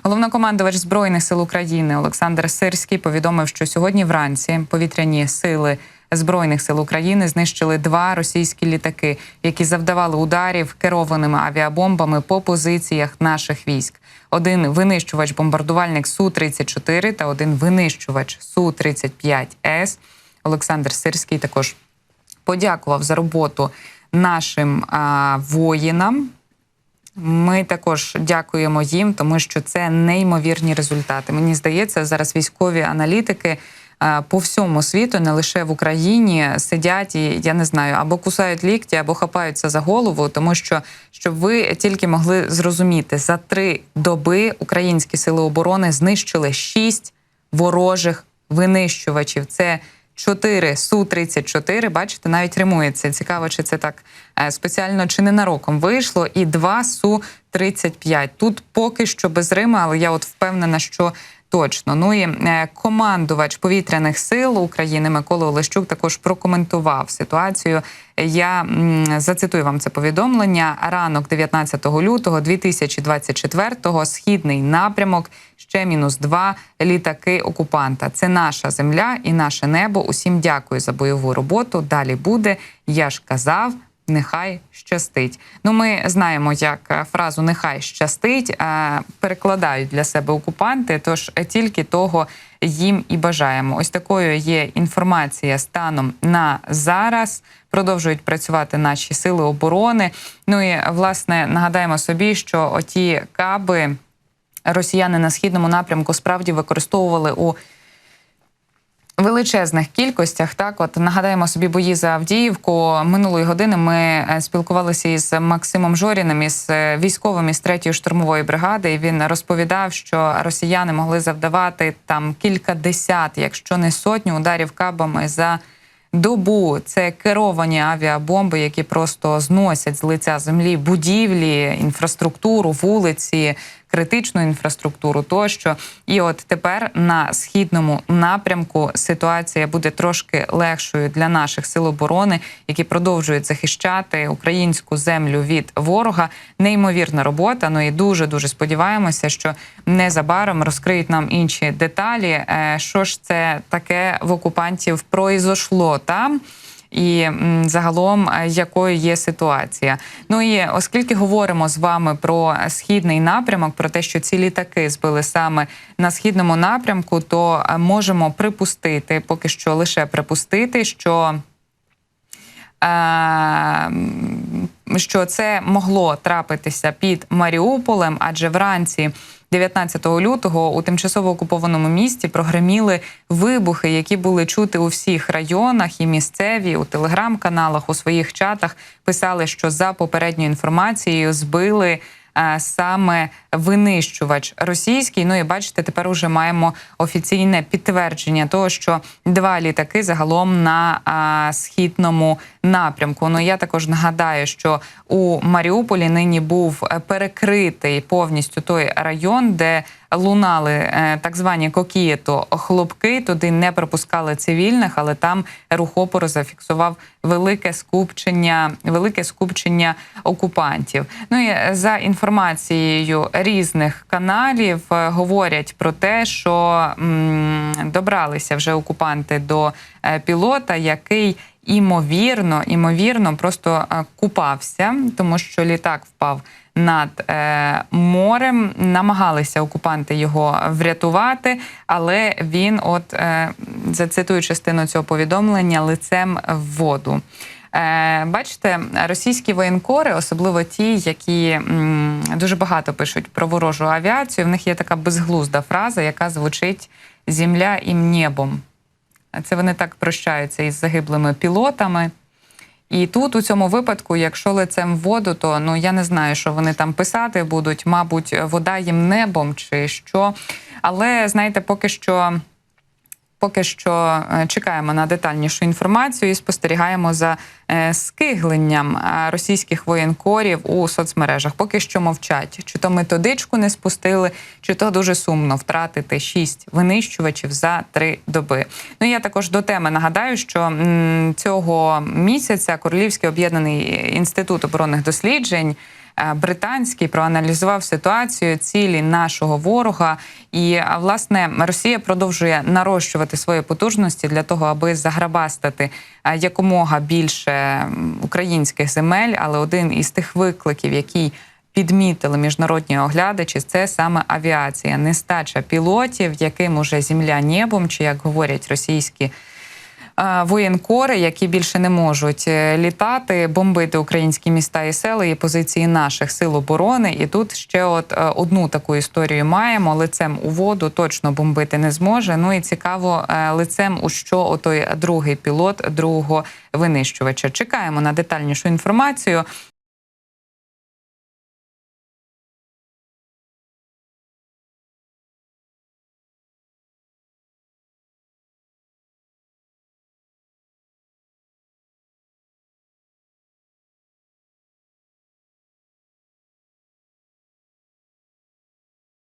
Головнокомандувач Збройних сил України Олександр Сирський повідомив, що сьогодні вранці повітряні сили Збройних сил України знищили 2 російські літаки, які завдавали ударів керованими авіабомбами по позиціях наших військ. Один винищувач-бомбардувальник Су-34 та один винищувач Су-35С. Олександр Сирський також подякував за роботу нашим воїнам. Ми також дякуємо їм, тому що це неймовірні результати. Мені здається, зараз військові аналітики по всьому світу, не лише в Україні, сидять і, я не знаю, або кусають лікті, або хапаються за голову, тому що, щоб ви тільки могли зрозуміти, за 3 доби українські сили оборони знищили 6 ворожих винищувачів. Це 4 Су-34, бачите, навіть римується. Цікаво, чи це так спеціально чи ненароком вийшло. І 2 Су-35. Тут поки що без Рима, але я от впевнена, що точно. Ну і командувач повітряних сил України Микола Олещук також прокоментував ситуацію. Я зацитую вам це повідомлення. Ранок 19 лютого 2024-го, східний напрямок, ще -2 літаки окупанта. Це наша земля і наше небо. Усім дякую за бойову роботу. Далі буде. Я ж казав, нехай щастить. Ну, ми знаємо, як фразу «нехай щастить» перекладають для себе окупанти, тож тільки того їм і бажаємо. Ось такою є інформація станом на зараз. Продовжують працювати наші сили оборони. Ну і, власне, нагадаємо собі, що оті каби росіяни на східному напрямку справді використовували у величезних кількостях. Так, от нагадаємо собі бої за Авдіївку. Минулої години ми спілкувалися із Максимом Жоріним, із військовим із 3-ї штурмової бригади. І він розповідав, що росіяни могли завдавати там кількадесят, якщо не сотню ударів кабами за добу. Це керовані авіабомби, які просто зносять з лиця землі будівлі, інфраструктуру, вулиці, критичну інфраструктуру тощо. І от тепер на східному напрямку ситуація буде трошки легшою для наших сил оборони, які продовжують захищати українську землю від ворога. Неймовірна робота. Ну і дуже-дуже сподіваємося, що незабаром розкриють нам інші деталі. Що ж це таке в окупантів произошло там? І загалом, якою є ситуація. Ну і оскільки говоримо з вами про східний напрямок, про те, що ці літаки збили саме на східному напрямку, то можемо припустити, поки що лише припустити, що це могло трапитися під Маріуполем, адже вранці 19 лютого у тимчасово окупованому місті прогреміли вибухи, які були чути у всіх районах, і місцеві у телеграм-каналах, у своїх чатах писали, що за попередньою інформацією збили саме винищувач російський. Ну і бачите, тепер уже маємо офіційне підтвердження того, що 2 літаки загалом на східному напрямку. Ну я також нагадаю, що у Маріуполі нині був перекритий повністю той район, де лунали так звані кокієто хлопки, туди не пропускали цивільних, але там рух опору зафіксував велике скупчення окупантів. Ну і за інформацією різних каналів говорять про те, що добралися вже окупанти до пілота, який імовірно просто купався, тому що літак впав над морем. Намагалися окупанти його врятувати, але він, зацитую частину цього повідомлення, лицем в воду. Бачите, російські воєнкори, особливо ті, які дуже багато пишуть про ворожу авіацію, в них є така безглузда фраза, яка звучить «земля їм небом». Це вони так прощаються із загиблими пілотами. І тут, у цьому випадку, якщо лицем в воду, то я не знаю, що вони там писати будуть, мабуть, вода їм небом чи що. Але, знаєте, поки що чекаємо на детальнішу інформацію і спостерігаємо за скигленням російських воєнкорів у соцмережах. Поки що мовчать. Чи то методичку не спустили, чи то дуже сумно втратити 6 винищувачів за 3 доби. Ну, я також до теми нагадаю, що цього місяця Королівський об'єднаний інститут оборонних досліджень британський проаналізував ситуацію, цілі нашого ворога. І, власне, Росія продовжує нарощувати свої потужності для того, аби заграбастати якомога більше українських земель. Але один із тих викликів, який підмітили міжнародні оглядачі, це саме авіація. Нестача пілотів, яким уже земля небом, чи, як говорять російські воєнкори, які більше не можуть літати, бомбити українські міста і села і позиції наших сил оборони. І тут ще одну таку історію маємо. Лицем у воду точно бомбити не зможе. Ну і цікаво, лицем у що отой другий пілот другого винищувача. Чекаємо на детальнішу інформацію.